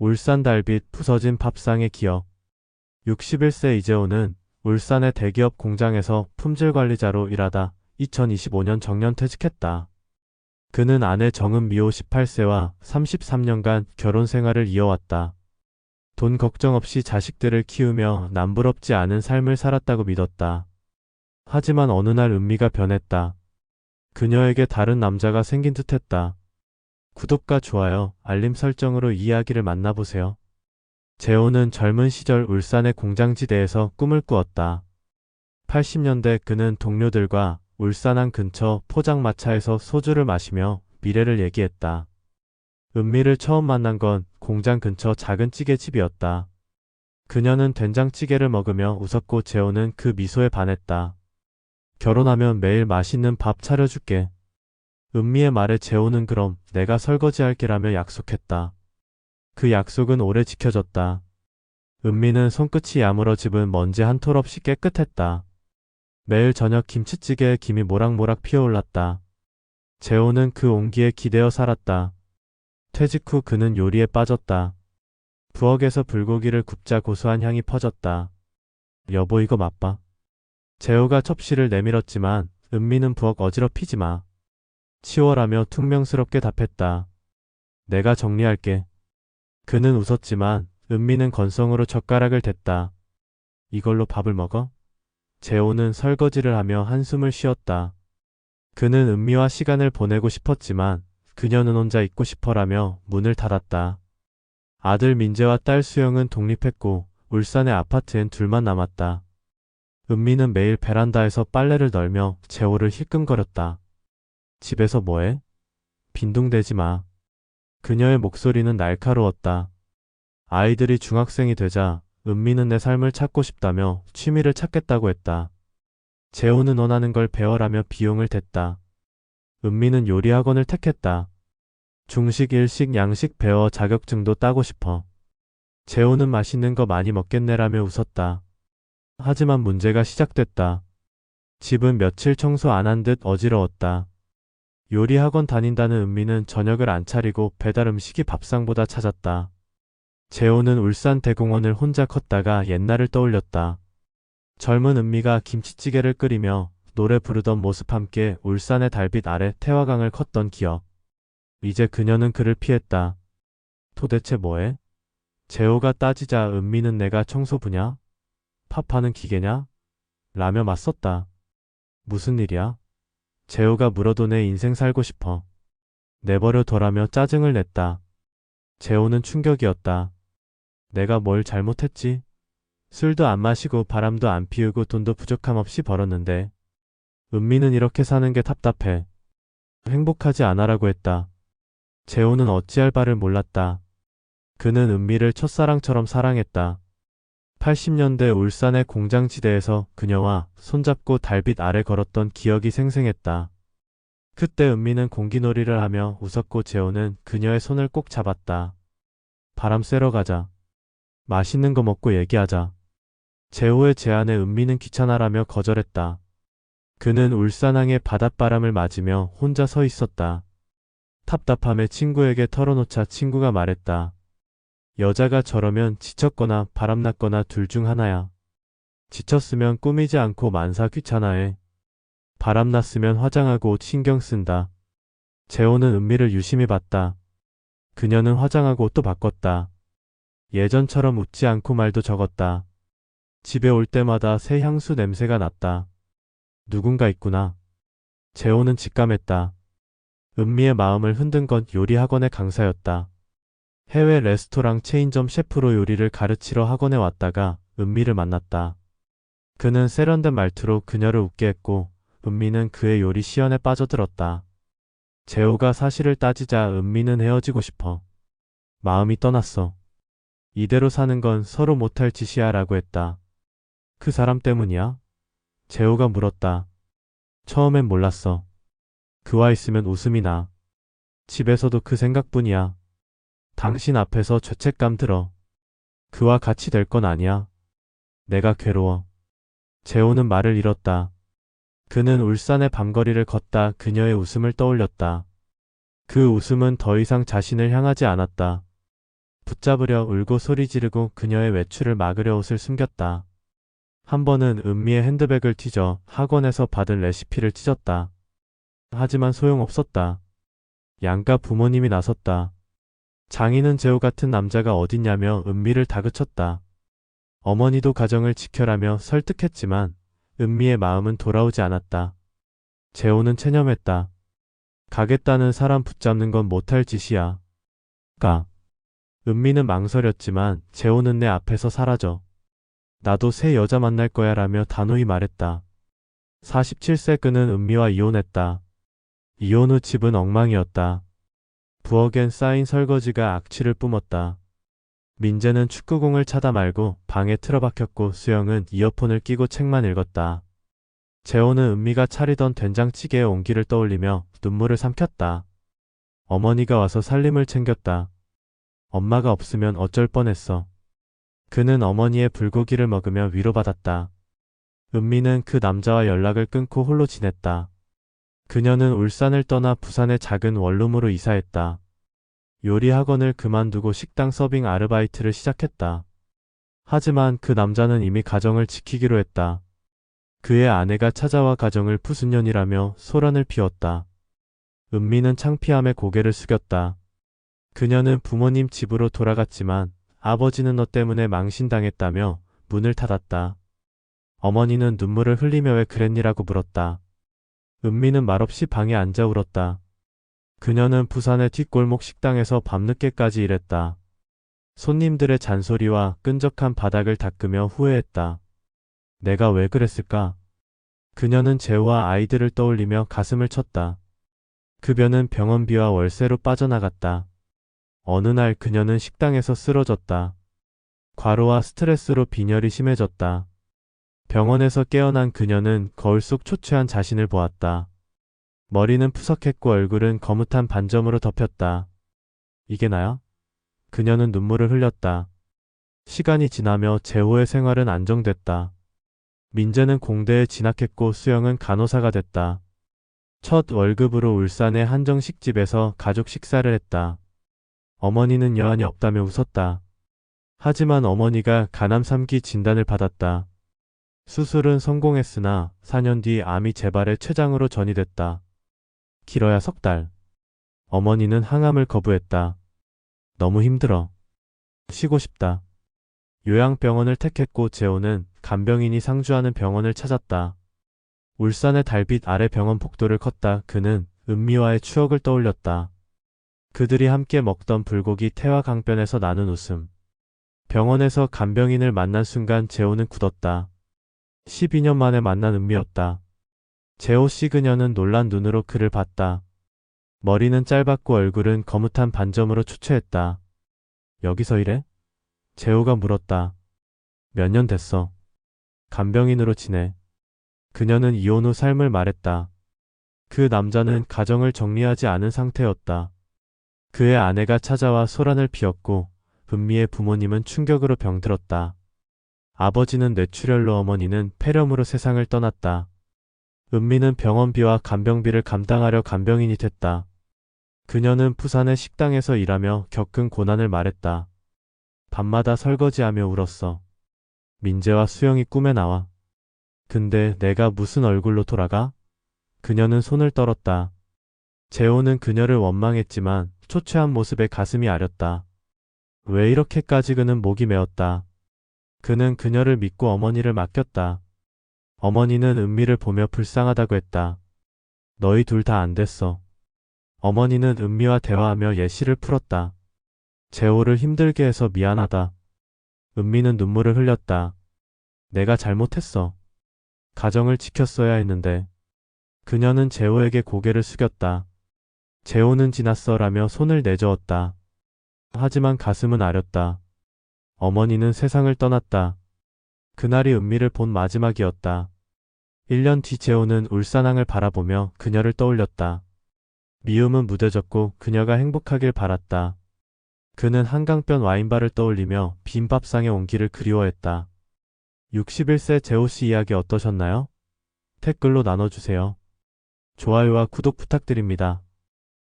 울산 달빛 부서진 밥상의 기억. 61세 이재호는 울산의 대기업 공장에서 품질관리자로 일하다 2025년 정년퇴직했다. 그는 아내 정은미호 18세와 33년간 결혼 생활을 이어왔다. 돈 걱정 없이 자식들을 키우며 남부럽지 않은 삶을 살았다고 믿었다. 하지만 어느 날 은미가 변했다. 그녀에게 다른 남자가 생긴 듯했다. 구독과 좋아요, 알림 설정으로 이 이야기를 만나보세요. 재호는 젊은 시절 울산의 공장지대에서 꿈을 꾸었다. 80년대 그는 동료들과 울산항 근처 포장마차에서 소주를 마시며 미래를 얘기했다. 은미를 처음 만난 건 공장 근처 작은 찌개집이었다. 그녀는 된장찌개를 먹으며 웃었고 재호는 그 미소에 반했다. 결혼하면 매일 맛있는 밥 차려줄게. 은미의 말에 재호는 그럼 내가 설거지할게라며 약속했다. 그 약속은 오래 지켜졌다. 은미는 손끝이 야물어집은 먼지 한 톨 없이 깨끗했다. 매일 저녁 김치찌개에 김이 모락모락 피어올랐다. 재호는 그 온기에 기대어 살았다. 퇴직 후 그는 요리에 빠졌다. 부엌에서 불고기를 굽자 고소한 향이 퍼졌다. 여보 이거 맛봐. 재호가 첩실을 내밀었지만 은미는 부엌 어지럽히지 마. 치워라며 퉁명스럽게 답했다. 내가 정리할게. 그는 웃었지만 은미는 건성으로 젓가락을 댔다. 이걸로 밥을 먹어? 재호는 설거지를 하며 한숨을 쉬었다. 그는 은미와 시간을 보내고 싶었지만 그녀는 혼자 있고 싶어라며 문을 닫았다. 아들 민재와 딸 수영은 독립했고 울산의 아파트엔 둘만 남았다. 은미는 매일 베란다에서 빨래를 널며 재호를 힐끔거렸다. 집에서 뭐해? 빈둥대지 마. 그녀의 목소리는 날카로웠다. 아이들이 중학생이 되자 은미는 내 삶을 찾고 싶다며 취미를 찾겠다고 했다. 재호는 원하는 걸 배워라며 비용을 댔다. 은미는 요리 학원을 택했다. 중식, 일식, 양식 배워 자격증도 따고 싶어. 재호는 맛있는 거 많이 먹겠네라며 웃었다. 하지만 문제가 시작됐다. 집은 며칠 청소 안 한 듯 어지러웠다. 요리 학원 다닌다는 은미는 저녁을 안 차리고 배달 음식이 밥상보다 찾았다. 재호는 울산 대공원을 혼자 걷다가 옛날을 떠올렸다. 젊은 은미가 김치찌개를 끓이며 노래 부르던 모습 함께 울산의 달빛 아래 태화강을 걷던 기억. 이제 그녀는 그를 피했다. 도대체 뭐해? 재호가 따지자 은미는 내가 청소부냐? 팝하는 기계냐? 라며 맞섰다. 무슨 일이야? 재호가 물어도 내 인생 살고 싶어. 내버려 둬라며 짜증을 냈다. 재호는 충격이었다. 내가 뭘 잘못했지? 술도 안 마시고 바람도 안 피우고 돈도 부족함 없이 벌었는데. 은미는 이렇게 사는 게 답답해. 행복하지 않아라고 했다. 재호는 어찌할 바를 몰랐다. 그는 은미를 첫사랑처럼 사랑했다. 80년대 울산의 공장지대에서 그녀와 손잡고 달빛 아래 걸었던 기억이 생생했다. 그때 은미는 공기놀이를 하며 웃었고 재호는 그녀의 손을 꼭 잡았다. 바람 쐬러 가자. 맛있는 거 먹고 얘기하자. 재호의 제안에 은미는 귀찮아라며 거절했다. 그는 울산항의 바닷바람을 맞으며 혼자 서 있었다. 답답함에 친구에게 털어놓자 친구가 말했다. 여자가 저러면 지쳤거나 바람났거나 둘 중 하나야. 지쳤으면 꾸미지 않고 만사 귀찮아해. 바람났으면 화장하고 옷 신경 쓴다. 재호는 은미를 유심히 봤다. 그녀는 화장하고 옷도 바꿨다. 예전처럼 웃지 않고 말도 적었다. 집에 올 때마다 새 향수 냄새가 났다. 누군가 있구나. 재호는 직감했다. 은미의 마음을 흔든 건 요리 학원의 강사였다. 해외 레스토랑 체인점 셰프로 요리를 가르치러 학원에 왔다가 은미를 만났다. 그는 세련된 말투로 그녀를 웃게 했고 은미는 그의 요리 시연에 빠져들었다. 재호가 사실을 따지자 은미는 헤어지고 싶어. 마음이 떠났어. 이대로 사는 건 서로 못할 짓이야 라고 했다. 그 사람 때문이야? 재호가 물었다. 처음엔 몰랐어. 그와 있으면 웃음이 나. 집에서도 그 생각뿐이야. 당신 앞에서 죄책감 들어. 그와 같이 될 건 아니야. 내가 괴로워. 재호는 말을 잃었다. 그는 울산의 밤거리를 걷다 그녀의 웃음을 떠올렸다. 그 웃음은 더 이상 자신을 향하지 않았다. 붙잡으려 울고 소리 지르고 그녀의 외출을 막으려 옷을 숨겼다. 한 번은 은미의 핸드백을 뒤져 학원에서 받은 레시피를 찢었다. 하지만 소용없었다. 양가 부모님이 나섰다. 장인은 재호 같은 남자가 어딨냐며 은미를 다그쳤다. 어머니도 가정을 지켜라며 설득했지만 은미의 마음은 돌아오지 않았다. 재호는 체념했다. 가겠다는 사람 붙잡는 건 못할 짓이야. 가. 은미는 망설였지만 재호는 내 앞에서 사라져. 나도 새 여자 만날 거야 라며 단호히 말했다. 47세 그는 은미와 이혼했다. 이혼 후 집은 엉망이었다. 부엌엔 쌓인 설거지가 악취를 뿜었다. 민재는 축구공을 차다 말고 방에 틀어박혔고 수영은 이어폰을 끼고 책만 읽었다. 재호는 은미가 차리던 된장찌개의 온기를 떠올리며 눈물을 삼켰다. 어머니가 와서 살림을 챙겼다. 엄마가 없으면 어쩔 뻔했어. 그는 어머니의 불고기를 먹으며 위로받았다. 은미는 그 남자와 연락을 끊고 홀로 지냈다. 그녀는 울산을 떠나 부산의 작은 원룸으로 이사했다. 요리 학원을 그만두고 식당 서빙 아르바이트를 시작했다. 하지만 그 남자는 이미 가정을 지키기로 했다. 그의 아내가 찾아와 가정을 부순년이라며 소란을 피웠다. 은미는 창피함에 고개를 숙였다. 그녀는 부모님 집으로 돌아갔지만 아버지는 너 때문에 망신당했다며 문을 닫았다. 어머니는 눈물을 흘리며 왜 그랬니라고 물었다. 은미는 말없이 방에 앉아 울었다. 그녀는 부산의 뒷골목 식당에서 밤늦게까지 일했다. 손님들의 잔소리와 끈적한 바닥을 닦으며 후회했다. 내가 왜 그랬을까? 그녀는 재호와 아이들을 떠올리며 가슴을 쳤다. 급여는 병원비와 월세로 빠져나갔다. 어느 날 그녀는 식당에서 쓰러졌다. 과로와 스트레스로 빈혈이 심해졌다. 병원에서 깨어난 그녀는 거울 속 초췌한 자신을 보았다. 머리는 푸석했고 얼굴은 거뭇한 반점으로 덮였다. 이게 나야? 그녀는 눈물을 흘렸다. 시간이 지나며 재호의 생활은 안정됐다. 민재는 공대에 진학했고 수영은 간호사가 됐다. 첫 월급으로 울산의 한정식집에서 가족 식사를 했다. 어머니는 여한이 없다며 웃었다. 하지만 어머니가 간암 3기 진단을 받았다. 수술은 성공했으나 4년 뒤 암이 재발해 췌장으로 전이됐다. 길어야 석 달. 어머니는 항암을 거부했다. 너무 힘들어. 쉬고 싶다. 요양병원을 택했고 재호는 간병인이 상주하는 병원을 찾았다. 울산의 달빛 아래 병원 복도를 걷다 그는 은미와의 추억을 떠올렸다. 그들이 함께 먹던 불고기 태화 강변에서 나눈 웃음. 병원에서 간병인을 만난 순간 재호는 굳었다. 12년 만에 만난 은미였다. 재호 씨 그녀는 놀란 눈으로 그를 봤다. 머리는 짧았고 얼굴은 거뭇한 반점으로 초췌했다. 여기서 일해? 재호가 물었다. 몇 년 됐어. 간병인으로 지내. 그녀는 이혼 후 삶을 말했다. 그 남자는 가정을 정리하지 않은 상태였다. 그의 아내가 찾아와 소란을 피웠고 은미의 부모님은 충격으로 병들었다. 아버지는 뇌출혈로 어머니는 폐렴으로 세상을 떠났다. 은미는 병원비와 간병비를 감당하려 간병인이 됐다. 그녀는 부산의 식당에서 일하며 겪은 고난을 말했다. 밤마다 설거지하며 울었어. 민재와 수영이 꿈에 나와. 근데 내가 무슨 얼굴로 돌아가? 그녀는 손을 떨었다. 재호는 그녀를 원망했지만 초췌한 모습에 가슴이 아렸다. 왜 이렇게까지 그는 목이 메었다. 그는 그녀를 믿고 어머니를 맡겼다. 어머니는 은미를 보며 불쌍하다고 했다. 너희 둘 다 안 됐어. 어머니는 은미와 대화하며 예시를 풀었다. 재호를 힘들게 해서 미안하다. 은미는 눈물을 흘렸다. 내가 잘못했어. 가정을 지켰어야 했는데. 그녀는 재호에게 고개를 숙였다. 재호는 지났어라며 손을 내저었다. 하지만 가슴은 아렸다. 어머니는 세상을 떠났다. 그날이 은미를 본 마지막이었다. 1년 뒤 재호는 울산항을 바라보며 그녀를 떠올렸다. 미움은 무뎌졌고 그녀가 행복하길 바랐다. 그는 한강변 와인바를 떠올리며 빈 밥상의 온기를 그리워했다. 61세 재호씨 이야기 어떠셨나요? 댓글로 나눠주세요. 좋아요와 구독 부탁드립니다.